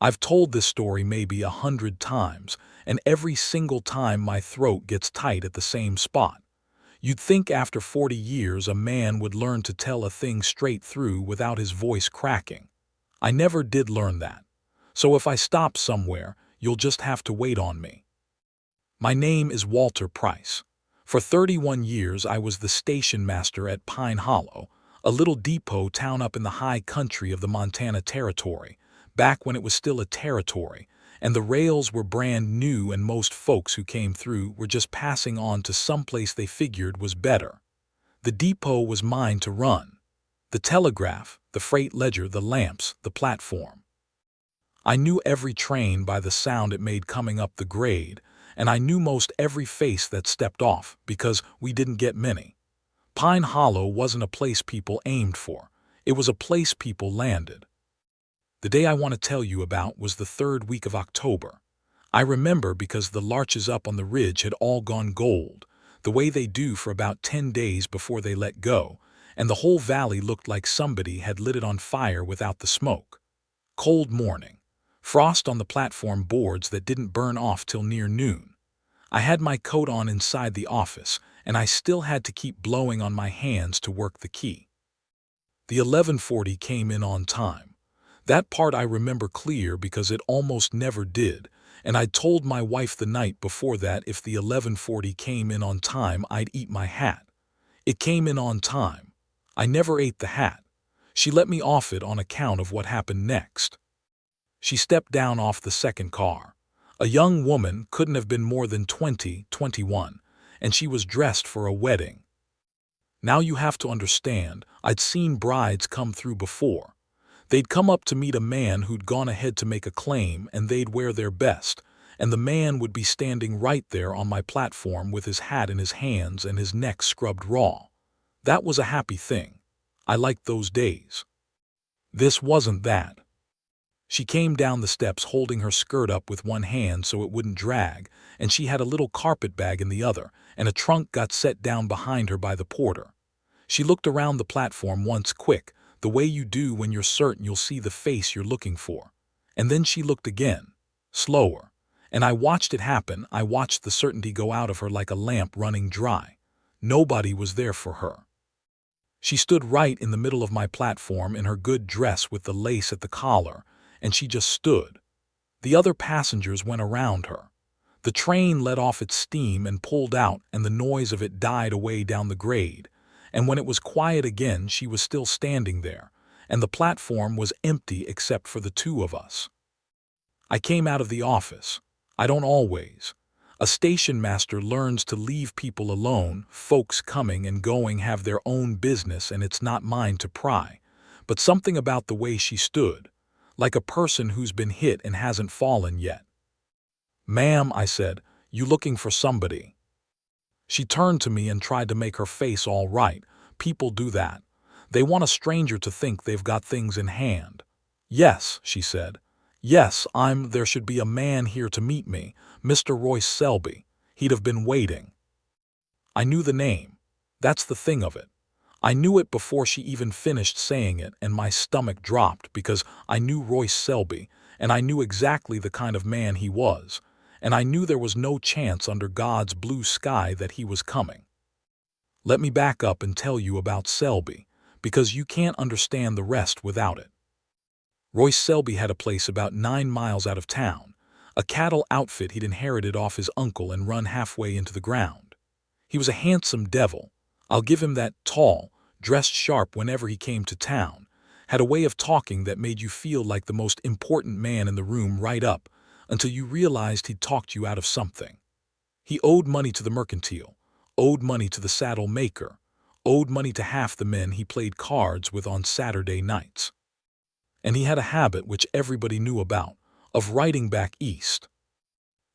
I've told this story maybe 100 times, and every single time my throat gets tight at the same spot. You'd think after 40 years a man would learn to tell a thing straight through without his voice cracking. I never did learn that. So if I stop somewhere, you'll just have to wait on me. My name is Walter Price. For 31 years I was the station master at Pine Hollow, a little depot town up in the high country of the Montana Territory, back when it was still a territory, and the rails were brand new and most folks who came through were just passing on to someplace they figured was better. The depot was mine to run. The telegraph, the freight ledger, the lamps, the platform. I knew every train by the sound it made coming up the grade, and I knew most every face that stepped off because we didn't get many. Pine Hollow wasn't a place people aimed for. It was a place people landed. The day I want to tell you about was the third week of October. I remember because the larches up on the ridge had all gone gold, the way they do for about 10 days before they let go, and the whole valley looked like somebody had lit it on fire without the smoke. Cold morning. Frost on the platform boards that didn't burn off till near noon. I had my coat on inside the office, and I still had to keep blowing on my hands to work the key. The 11:40 came in on time. That part I remember clear because it almost never did, and I'd told my wife the night before that if the 11:40 came in on time I'd eat my hat. It came in on time. I never ate the hat. She let me off it on account of what happened next. She stepped down off the second car. A young woman, couldn't have been more than 20, 21, and she was dressed for a wedding. Now you have to understand, I'd seen brides come through before. They'd come up to meet a man who'd gone ahead to make a claim, and they'd wear their best, and the man would be standing right there on my platform with his hat in his hands and his neck scrubbed raw. That was a happy thing. I liked those days. This wasn't that. She came down the steps holding her skirt up with one hand so it wouldn't drag, and she had a little carpet bag in the other, and a trunk got set down behind her by the porter. She looked around the platform once quick, the way you do when you're certain you'll see the face you're looking for. And then she looked again, slower, and I watched it happen. I watched the certainty go out of her like a lamp running dry. Nobody was there for her. She stood right in the middle of my platform in her good dress with the lace at the collar, and she just stood. The other passengers went around her. The train let off its steam and pulled out, and the noise of it died away down the grade, and when it was quiet again she was still standing there, and the platform was empty except for the two of us. I came out of the office. I don't always. A station master learns to leave people alone. Folks coming and going have their own business and it's not mine to pry, but something about the way she stood, like a person who's been hit and hasn't fallen yet. "Ma'am," I said, "you looking for somebody?" She turned to me and tried to make her face all right. People do that. They want a stranger to think they've got things in hand. "Yes," she said. "Yes, there should be a man here to meet me, Mr. Royce Selby. He'd have been waiting." I knew the name. That's the thing of it. I knew it before she even finished saying it, and my stomach dropped because I knew Royce Selby, and I knew exactly the kind of man he was, and I knew there was no chance under God's blue sky that he was coming. Let me back up and tell you about Selby, because you can't understand the rest without it. Royce Selby had a place about 9 miles out of town, a cattle outfit he'd inherited off his uncle and run halfway into the ground. He was a handsome devil. I'll give him that. Tall, dressed sharp whenever he came to town, had a way of talking that made you feel like the most important man in the room right up until you realized he'd talked you out of something. He owed money to the mercantile, owed money to the saddle maker, owed money to half the men he played cards with on Saturday nights. And he had a habit which everybody knew about, of writing back east.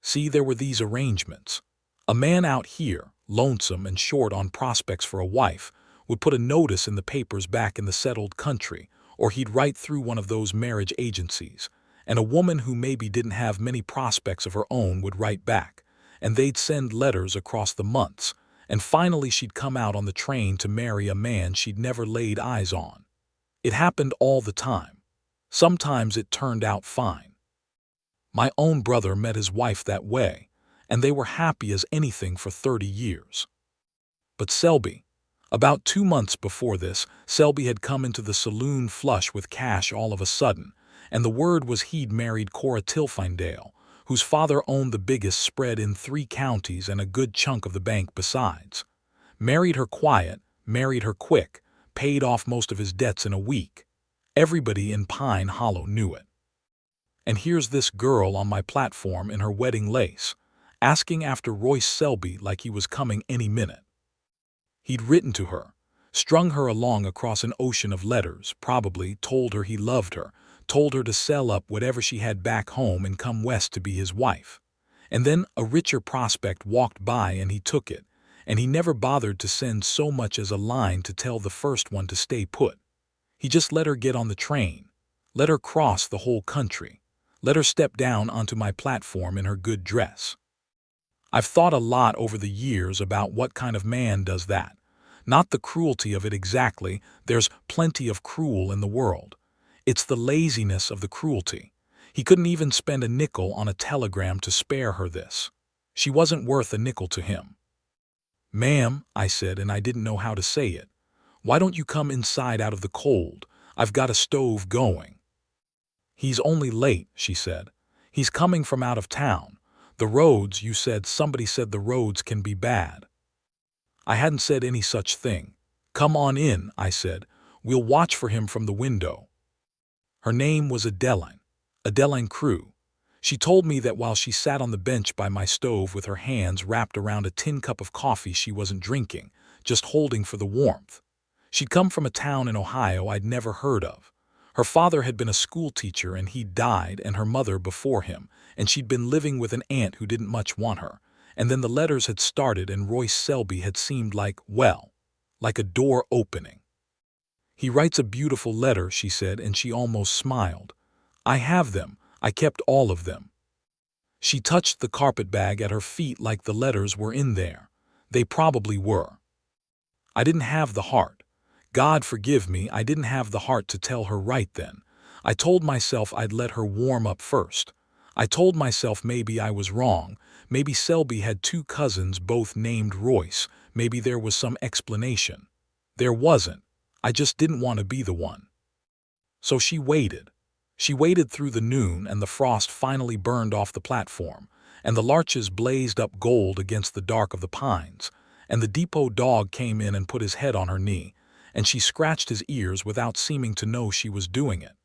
See, there were these arrangements. A man out here, lonesome and short on prospects for a wife, would put a notice in the papers back in the settled country, or he'd write through one of those marriage agencies, and a woman who maybe didn't have many prospects of her own would write back, and they'd send letters across the months, and finally she'd come out on the train to marry a man she'd never laid eyes on. It happened all the time. Sometimes it turned out fine. My own brother met his wife that way, and they were happy as anything for 30 years. But Selby, about 2 months before this, Selby had come into the saloon flush with cash all of a sudden, and the word was he'd married Cora Tilfindale, whose father owned the biggest spread in 3 counties and a good chunk of the bank besides. Married her quiet, married her quick, paid off most of his debts in a week. Everybody in Pine Hollow knew it. And here's this girl on my platform in her wedding lace, asking after Royce Selby like he was coming any minute. He'd written to her, strung her along across an ocean of letters, probably told her he loved her, told her to sell up whatever she had back home and come west to be his wife. And then a richer prospect walked by and he took it, and he never bothered to send so much as a line to tell the first one to stay put. He just let her get on the train, let her cross the whole country, let her step down onto my platform in her good dress. I've thought a lot over the years about what kind of man does that. Not the cruelty of it exactly, there's plenty of cruel in the world. It's the laziness of the cruelty. He couldn't even spend a nickel on a telegram to spare her this. She wasn't worth a nickel to him. "Ma'am," I said, and I didn't know how to say it. "Why don't you come inside out of the cold? I've got a stove going." "He's only late," she said. "He's coming from out of town. The roads, you said, somebody said the roads can be bad." I hadn't said any such thing. "Come on in," I said. "We'll watch for him from the window." Her name was Adeline Crew. She told me that while she sat on the bench by my stove with her hands wrapped around a tin cup of coffee she wasn't drinking, just holding for the warmth. She'd come from a town in Ohio I'd never heard of. Her father had been a school teacher and he'd died, and her mother before him, and she'd been living with an aunt who didn't much want her. And then the letters had started and Royce Selby had seemed like, well, like a door opening. "He writes a beautiful letter," she said, and she almost smiled. "I have them. I kept all of them." She touched the carpetbag at her feet like the letters were in there. They probably were. I didn't have the heart. God forgive me, I didn't have the heart to tell her right then. I told myself I'd let her warm up first. I told myself maybe I was wrong. Maybe Selby had 2 cousins both named Royce. Maybe there was some explanation. There wasn't. I just didn't want to be the one. So she waited. She waited through the noon, and the frost finally burned off the platform, and the larches blazed up gold against the dark of the pines, and the depot dog came in and put his head on her knee, and she scratched his ears without seeming to know she was doing it.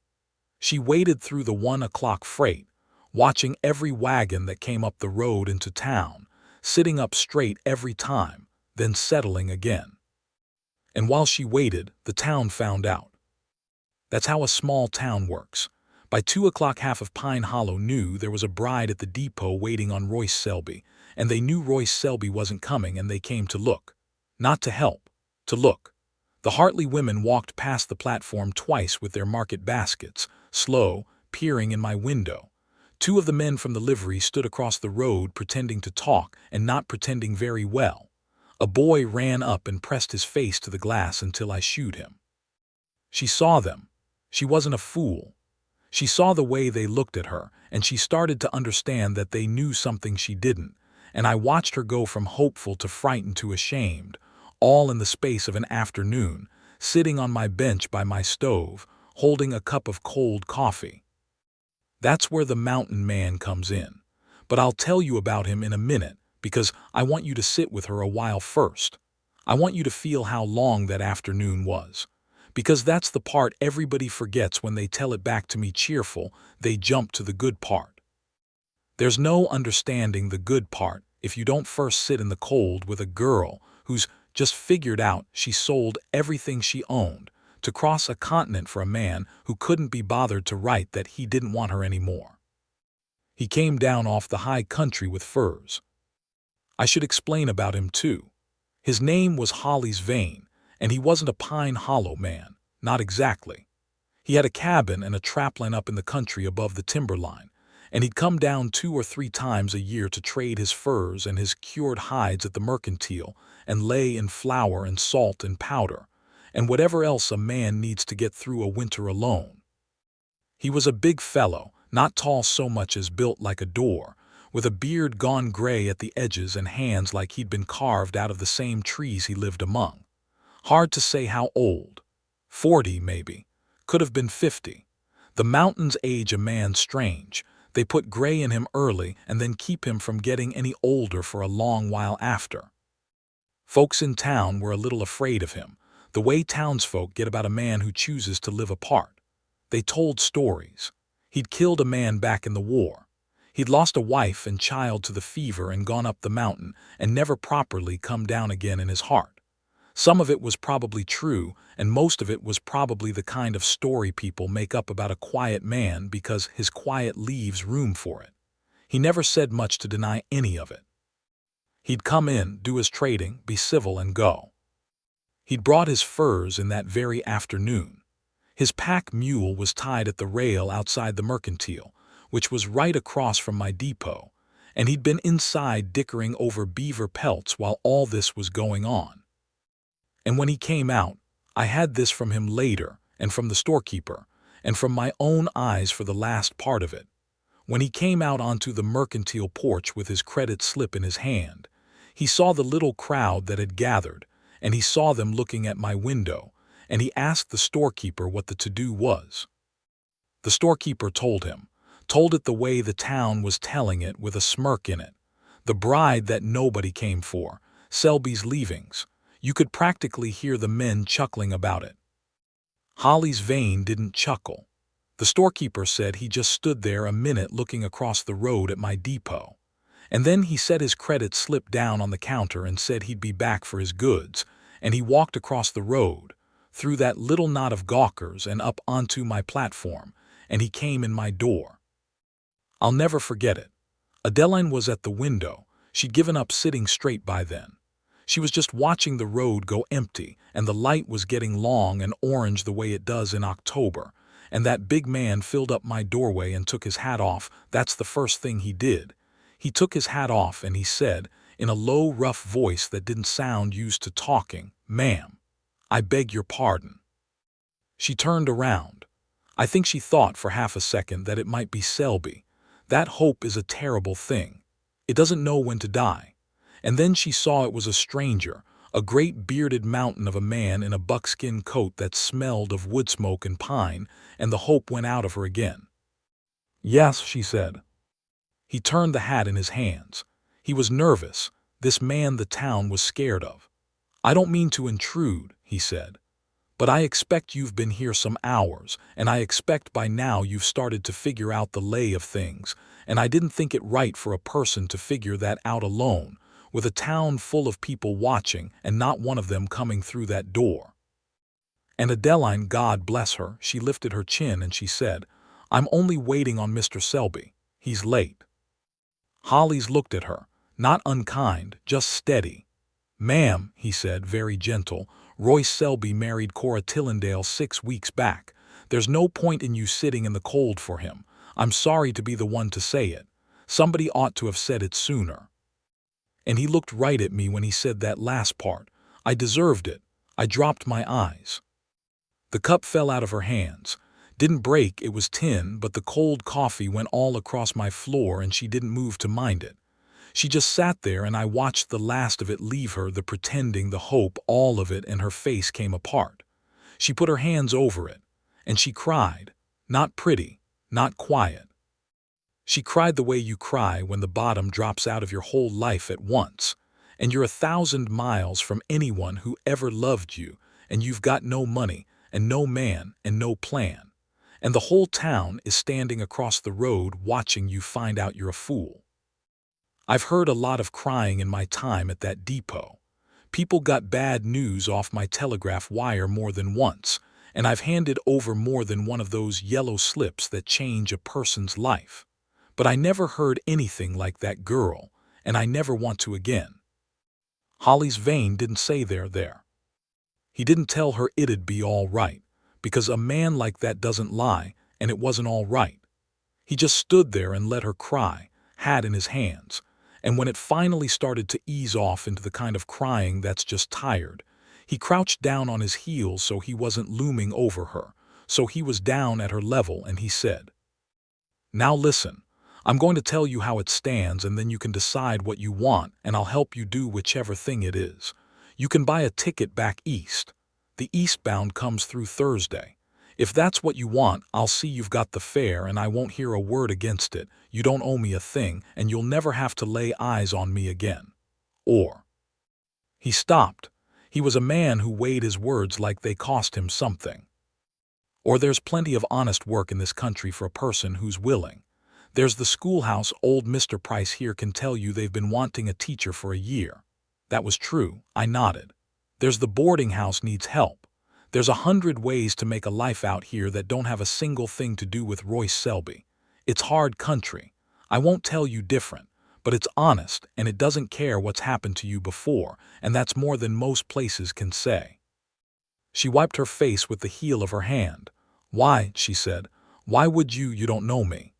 She waited through the 1 o'clock freight, watching every wagon that came up the road into town, sitting up straight every time, then settling again. And while she waited, the town found out. That's how a small town works. By 2 o'clock, half of Pine Hollow knew there was a bride at the depot waiting on Royce Selby, and they knew Royce Selby wasn't coming, and they came to look. Not to help, to look. The Hartley women walked past the platform twice with their market baskets, slow, peering in my window. 2 of the men from the livery stood across the road pretending to talk and not pretending very well. A boy ran up and pressed his face to the glass until I shooed him. She saw them. She wasn't a fool. She saw the way they looked at her, and she started to understand that they knew something she didn't, and I watched her go from hopeful to frightened to ashamed, all in the space of an afternoon, sitting on my bench by my stove, holding a cup of cold coffee. That's where the mountain man comes in. But I'll tell you about him in a minute, because I want you to sit with her a while first. I want you to feel how long that afternoon was. Because that's the part everybody forgets when they tell it back to me cheerful, they jump to the good part. There's no understanding the good part if you don't first sit in the cold with a girl who's just figured out she sold everything she owned to cross a continent for a man who couldn't be bothered to write that he didn't want her anymore. He came down off the high country with furs. I should explain about him too. His name was Holly's Vane, and he wasn't a Pine Hollow man, not exactly. He had a cabin and a trapline up in the country above the timberline, and he'd come down 2 or 3 times a year to trade his furs and his cured hides at the mercantile and lay in flour and salt and powder, and whatever else a man needs to get through a winter alone. He was a big fellow, not tall so much as built like a door, with a beard gone gray at the edges and hands like he'd been carved out of the same trees he lived among. Hard to say how old. 40, maybe. Could have been 50. The mountains age a man strange. They put gray in him early and then keep him from getting any older for a long while after. Folks in town were a little afraid of him, the way townsfolk get about a man who chooses to live apart. They told stories. He'd killed a man back in the war. He'd lost a wife and child to the fever and gone up the mountain and never properly come down again in his heart. Some of it was probably true, and most of it was probably the kind of story people make up about a quiet man because his quiet leaves room for it. He never said much to deny any of it. He'd come in, do his trading, be civil, and go. He'd brought his furs in that very afternoon. His pack mule was tied at the rail outside the mercantile, which was right across from my depot, and he'd been inside dickering over beaver pelts while all this was going on. And when he came out, I had this from him later, and from the storekeeper, and from my own eyes for the last part of it. When he came out onto the mercantile porch with his credit slip in his hand, he saw the little crowd that had gathered, and he saw them looking at my window, and he asked the storekeeper what the to-do was. The storekeeper told it the way the town was telling it, with a smirk in it. The bride that nobody came for, Selby's leavings. You could practically hear the men chuckling about it. Holly's Vane didn't chuckle. The storekeeper said he just stood there a minute looking across the road at my depot. And then he set his credit slip down on the counter and said he'd be back for his goods, and he walked across the road, through that little knot of gawkers and up onto my platform, and he came in my door. I'll never forget it. Adeline was at the window. She'd given up sitting straight by then. She was just watching the road go empty, and the light was getting long and orange the way it does in October, and that big man filled up my doorway and took his hat off. That's the first thing he did. He took his hat off and he said, in a low, rough voice that didn't sound used to talking, "Ma'am, I beg your pardon." She turned around. I think she thought for half a second that it might be Selby. That hope is a terrible thing. It doesn't know when to die. And then she saw it was a stranger, a great bearded mountain of a man in a buckskin coat that smelled of wood smoke and pine, and the hope went out of her again. "Yes," she said. He turned the hat in his hands. He was nervous, this man the town was scared of. "I don't mean to intrude," he said, "but I expect you've been here some hours, and I expect by now you've started to figure out the lay of things, and I didn't think it right for a person to figure that out alone, with a town full of people watching and not one of them coming through that door." And Adeline, God bless her, she lifted her chin and she said, "I'm only waiting on Mr. Selby. He's late." Hollis looked at her, not unkind, just steady. "Ma'am," he said, very gentle, "Royce Selby married Cora Tillendale 6 weeks back. There's no point in you sitting in the cold for him. I'm sorry to be the one to say it. Somebody ought to have said it sooner." And he looked right at me when he said that last part. I deserved it. I dropped my eyes. The cup fell out of her hands. Didn't break, it was tin, but the cold coffee went all across my floor and she didn't move to mind it. She just sat there and I watched the last of it leave her, the pretending, the hope, all of it, and her face came apart. She put her hands over it, and she cried. Not pretty, not quiet. She cried the way you cry when the bottom drops out of your whole life at once, and you're 1,000 miles from anyone who ever loved you, and you've got no money, and no man, and no plan. And the whole town is standing across the road watching you find out you're a fool. I've heard a lot of crying in my time at that depot. People got bad news off my telegraph wire more than once, and I've handed over more than one of those yellow slips that change a person's life. But I never heard anything like that girl, and I never want to again. Hollis Vane didn't say there. He didn't tell her it'd be all right, because a man like that doesn't lie, and it wasn't all right. He just stood there and let her cry, hat in his hands, and when it finally started to ease off into the kind of crying that's just tired, he crouched down on his heels so he wasn't looming over her, so he was down at her level, and he said, Now listen. I'm going to tell you how it stands and then you can decide what you want and I'll help you do whichever thing it is. You can buy a ticket back east. The eastbound comes through Thursday. If that's what you want, I'll see you've got the fare and I won't hear a word against it. You don't owe me a thing and you'll never have to lay eyes on me again. Or. He stopped. He was a man who weighed his words like they cost him something. Or there's plenty of honest work in this country for a person who's willing. There's the schoolhouse. Old Mr. Price here can tell you they've been wanting a teacher for a year. That was true. I nodded. There's the boarding house needs help. There's 100 ways to make a life out here that don't have a single thing to do with Royce Selby. It's hard country. I won't tell you different, but it's honest and it doesn't care what's happened to you before, and that's more than most places can say. She wiped her face with the heel of her hand. Why, she said, why would you? You don't know me.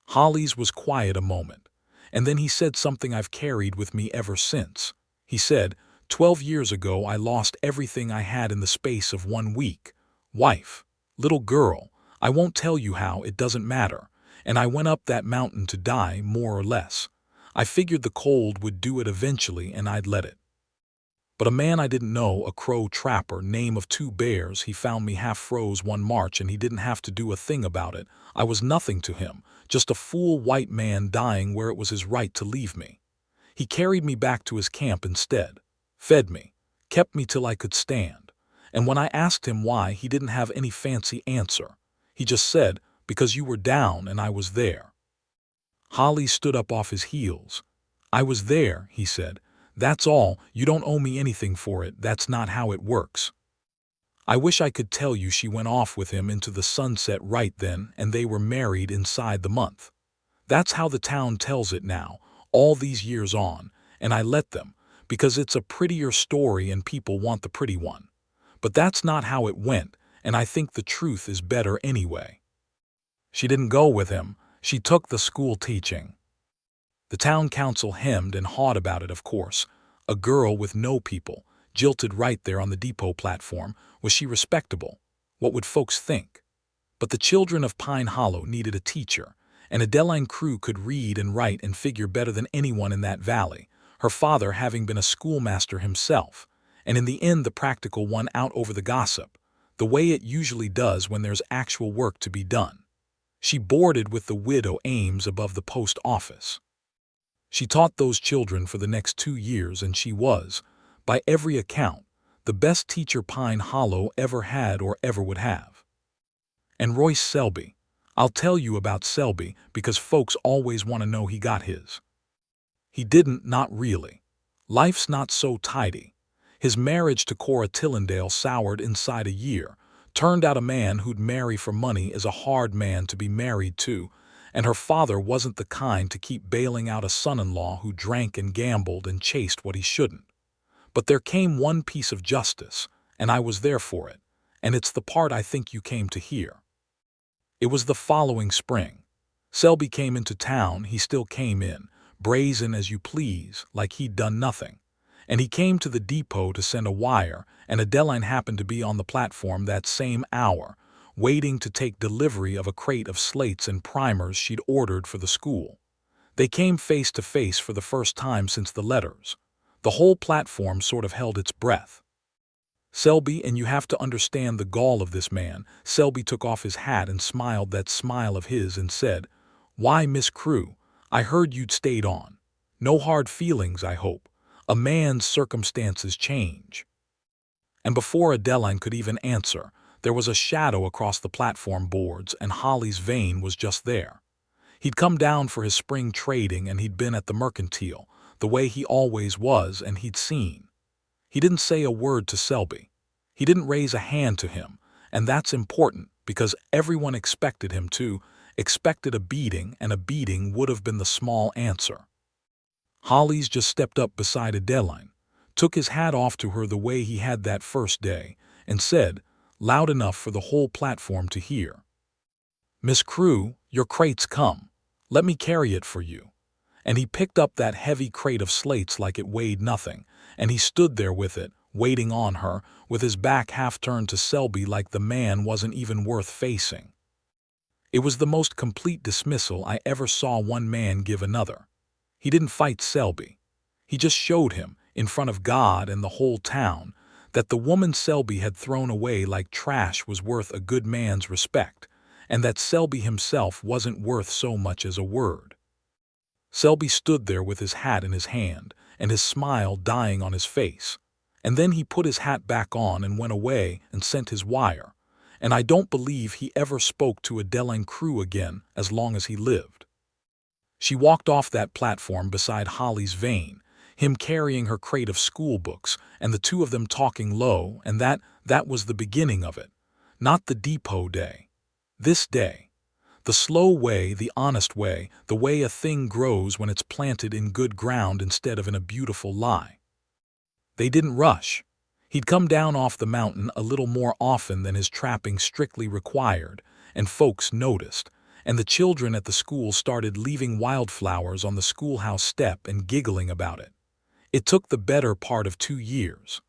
Holly's was quiet a moment, and then he said something I've carried with me ever since. He said, 12 years ago I lost everything I had in the space of 1 week. Wife, little girl, I won't tell you how, it doesn't matter. And I went up that mountain to die, more or less. I figured the cold would do it eventually and I'd let it. But a man I didn't know, a Crow trapper, name of 2 bears, he found me half froze one March and he didn't have to do a thing about it. I was nothing to him, just a fool white man dying where it was his right to leave me. He carried me back to his camp instead, fed me, kept me till I could stand. And when I asked him why, he didn't have any fancy answer. He just said, because you were down and I was there. Holly stood up off his heels. I was there, he said. That's all. You don't owe me anything for it. That's not how it works. I wish I could tell you she went off with him into the sunset right then and they were married inside the month. That's how the town tells it now, all these years on, and I let them, because it's a prettier story and people want the pretty one. But that's not how it went, and I think the truth is better anyway. She didn't go with him. She took the school teaching. The town council hemmed and hawed about it, of course. A girl with no people, jilted right there on the depot platform. Was she respectable? What would folks think? But the children of Pine Hollow needed a teacher, and Adeline Crew could read and write and figure better than anyone in that valley, her father having been a schoolmaster himself. And in the end the practical won out over the gossip, the way it usually does when there's actual work to be done. She boarded with the widow Ames above the post office. She taught those children for the next 2 years and she was, by every account, the best teacher Pine Hollow ever had or ever would have. And Royce Selby. I'll tell you about Selby because folks always want to know he got his. He didn't, not really. Life's not so tidy. His marriage to Cora Tillendale soured inside a year. Turned out a man who'd marry for money is a hard man to be married to, and her father wasn't the kind to keep bailing out a son-in-law who drank and gambled and chased what he shouldn't. But there came one piece of justice, and I was there for it, and it's the part I think you came to hear. It was the following spring. Selby came into town. He still came in, brazen as you please, like he'd done nothing. And he came to the depot to send a wire, and Adeline happened to be on the platform that same hour, waiting to take delivery of a crate of slates and primers she'd ordered for the school. They came face to face for the first time since the letters. The whole platform sort of held its breath. Selby, and you have to understand the gall of this man, Selby took off his hat and smiled that smile of his and said, "Why, Miss Crew, I heard you'd stayed on. No hard feelings, I hope. A man's circumstances change." And before Adeline could even answer, there was a shadow across the platform boards, and Holly's vein was just there. He'd come down for his spring trading, and he'd been at the mercantile, the way he always was, and he'd seen. He didn't say a word to Selby. He didn't raise a hand to him, and that's important because everyone expected him to, expected a beating, and a beating would have been the small answer. Holly's just stepped up beside Adeline, took his hat off to her the way he had that first day, and said, loud enough for the whole platform to hear, "Miss Crew, your crate's come. Let me carry it for you." And he picked up that heavy crate of slates like it weighed nothing, and he stood there with it, waiting on her, with his back half turned to Selby like the man wasn't even worth facing. It was the most complete dismissal I ever saw one man give another. He didn't fight Selby. He just showed him, in front of God and the whole town, that the woman Selby had thrown away like trash was worth a good man's respect, and that Selby himself wasn't worth so much as a word. Selby stood there with his hat in his hand and his smile dying on his face, and then he put his hat back on and went away and sent his wire, and I don't believe he ever spoke to Adeline Crew again as long as he lived. She walked off that platform beside Holly's vein, him carrying her crate of school books, and the two of them talking low, and that was the beginning of it. Not the depot day. This day. The slow way, the honest way, the way a thing grows when it's planted in good ground instead of in a beautiful lie. They didn't rush. He'd come down off the mountain a little more often than his trapping strictly required, and folks noticed, and the children at the school started leaving wildflowers on the schoolhouse step and giggling about it. It took the better part of 2 years.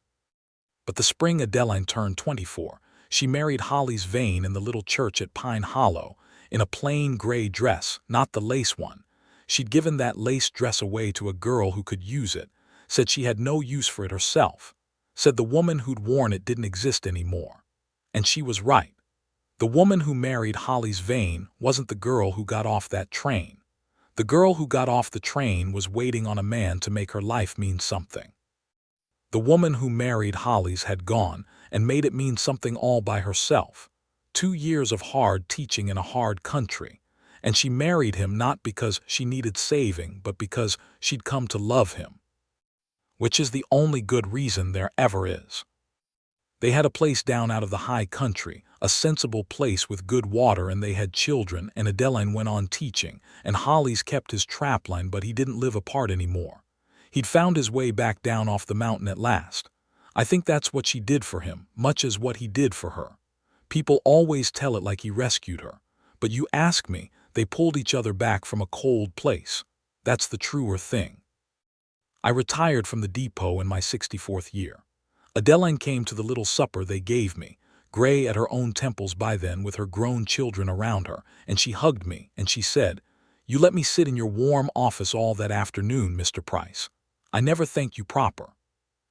But the spring Adeline turned 24, she married Holly's vein in the little church at Pine Hollow, in a plain gray dress, not the lace one. She'd given that lace dress away to a girl who could use it, said she had no use for it herself, said the woman who'd worn it didn't exist anymore. And she was right. The woman who married Holly's vein wasn't the girl who got off that train. The girl who got off the train was waiting on a man to make her life mean something. The woman who married Holly's had gone and made it mean something all by herself. 2 years of hard teaching in a hard country, and she married him not because she needed saving, but because she'd come to love him. Which is the only good reason there ever is. They had a place down out of the high country, a sensible place with good water, and they had children, and Adeline went on teaching, and Holly's kept his trapline, but he didn't live apart anymore. He'd found his way back down off the mountain at last. I think that's what she did for him, much as what he did for her. People always tell it like he rescued her, but you ask me, they pulled each other back from a cold place. That's the truer thing. I retired from the depot in my 64th year. Adeline came to the little supper they gave me, gray at her own temples by then with her grown children around her, and she hugged me and she said, "You let me sit in your warm office all that afternoon, Mr. Price. I never thanked you proper."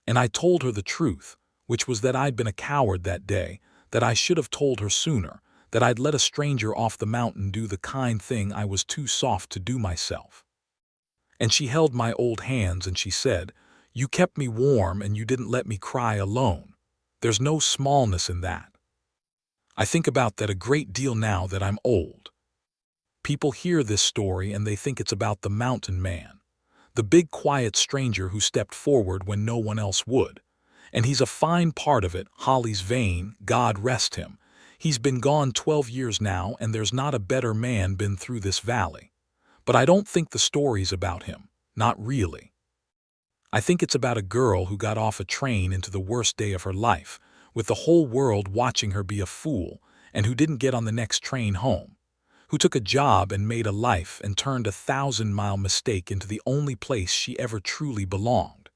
And I told her the truth, which was that I'd been a coward that day, that I should have told her sooner, that I'd let a stranger off the mountain do the kind thing I was too soft to do myself. And she held my old hands and she said, "You kept me warm and you didn't let me cry alone. There's no smallness in that." I think about that a great deal now that I'm old. People hear this story and they think it's about the mountain man, the big quiet stranger who stepped forward when no one else would. And he's a fine part of it, Holly's vein, God rest him. He's been gone 12 years now, and there's not a better man been through this valley. But I don't think the story's about him, not really. I think it's about a girl who got off a train into the worst day of her life, with the whole world watching her be a fool, and who didn't get on the next train home, who took a job and made a life and turned a 1,000-mile mistake into the only place she ever truly belonged.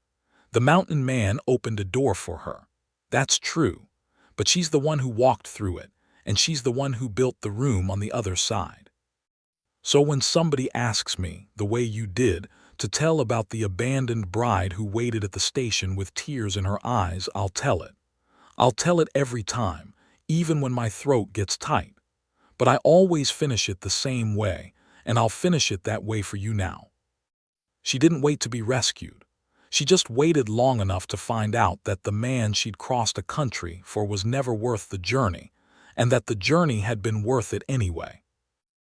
The mountain man opened a door for her. That's true. But she's the one who walked through it, and she's the one who built the room on the other side. So when somebody asks me, the way you did, to tell about the abandoned bride who waited at the station with tears in her eyes, I'll tell it. I'll tell it every time, even when my throat gets tight. But I always finish it the same way, and I'll finish it that way for you now. She didn't wait to be rescued. She just waited long enough to find out that the man she'd crossed a country for was never worth the journey, and that the journey had been worth it anyway.